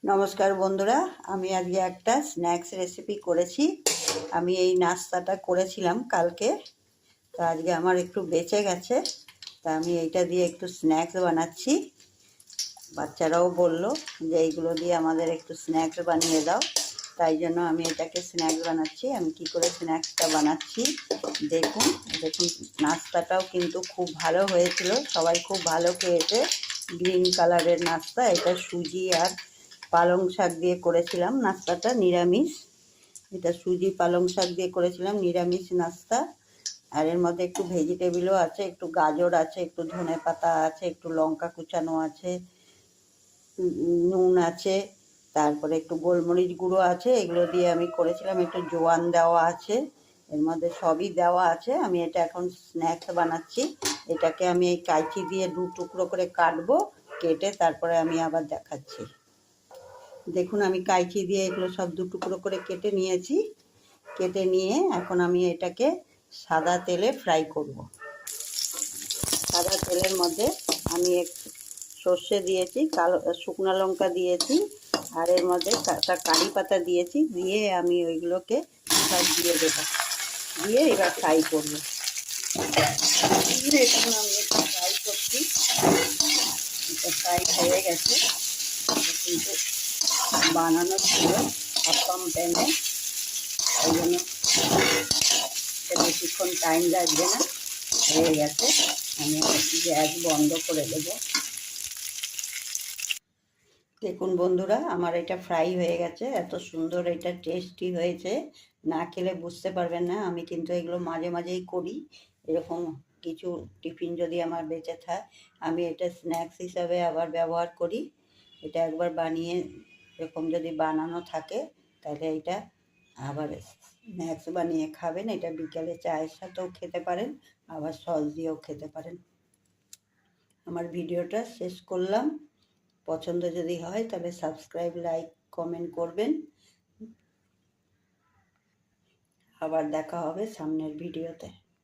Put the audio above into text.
নমস্কার বন্ধুরা, আমি আজকে একটা স্ন্যাক্স রেসিপি করেছি। আমি এই নাস্তাটা করেছিলাম কালকে, তো আজকে আমার একটু বেঁচে গেছে, তা আমি এইটা দিয়ে একটু স্ন্যাক্স বানাচ্ছি। বাচ্চারাও বলল যে এইগুলো দিয়ে আমাদের একটু স্ন্যাক্স বানিয়ে দাও, তাই জন্য আমি এটাকে স্ন্যাক্স বানাচ্ছি। আমি কি করে স্ন্যাক্সটা বানাচ্ছি দেখুন। দেখুন, নাস্তাটাও কিন্তু খুব ভালো হয়েছিল, সবাই খুব ভালো খেয়েছে। গ্রিন কালারের নাস্তা, এটা সুজি আর পালং শাক দিয়ে করেছিলাম নাস্তাটা, নিরামিষ। এটা সুজি পালং শাক দিয়ে করেছিলাম, নিরামিষ নাস্তা। আর এর মধ্যে একটু ভেজিটেবিলও আছে, একটু গাজর আছে, একটু ধনে পাতা আছে, একটু লঙ্কা কুচানো আছে, নুন আছে, তারপরে একটু গোলমরিচ গুঁড়ো আছে। এগুলো দিয়ে আমি করেছিলাম, একটু জোয়ান দেওয়া আছে, এর মধ্যে সবই দেওয়া আছে। আমি এটা এখন স্ন্যাক্স বানাচ্ছি। এটাকে আমি এই কাঁচি দিয়ে 2 টুকরো করে কাটবো, কেটে তারপরে আমি আবার দেখাচ্ছি। দেখুন, আমি কাঁচি দিয়ে এগুলো সব 2 টুকরো করে কেটে নিয়েছি। কেটে নিয়ে এখন আমি এটাকে সাদা তেলে ফ্রাই করব। সাদা তেলের মধ্যে আমি একটু সর্ষে দিয়েছি, কালো শুকনো লঙ্কা দিয়েছি, আর এর মধ্যে একটা কারি পাতা দিয়েছি। দিয়ে আমি ওইগুলোকে সব দিয়ে দেবো, দিয়ে এবার ফ্রাই করবো। এখন আমি একটু ফ্রাই করছি, এটা ফ্রাই হয়ে গেছে। কিন্তু বানানো ছিল আপ্পাম প্যানে, ওই জন্য বেশিক্ষণ টাইম লাগবে না, হয়ে গেছে। আমি গ্যাস বন্ধ করে দেব। দেখুন বন্ধুরা, আমার এটা ফ্রাই হয়ে গেছে। এত সুন্দর এটা টেস্টি হয়েছে, না খেলে বুঝতে পারবেন না। আমি কিন্তু এগুলো মাঝে মাঝেই করি। এরকম কিছু টিফিন যদি আমার বেঁচে থাকে, আমি এটা স্ন্যাক্স হিসাবে আবার ব্যবহার করি। এটা একবার বানিয়ে এরকম যদি বানানো থাকে, তাহলে এটা আবার স্ন্যাক্স বানিয়ে খাবেন। এটা বিকেলে চায়ের সাথেও খেতে পারেন, আবার সস দিয়েও খেতে পারেন। আমার ভিডিওটা শেষ করলাম। পছন্দ যদি হয় তাহলে সাবস্ক্রাইব, লাইক, কমেন্ট করবেন। আবার দেখা হবে সামনের ভিডিওতে।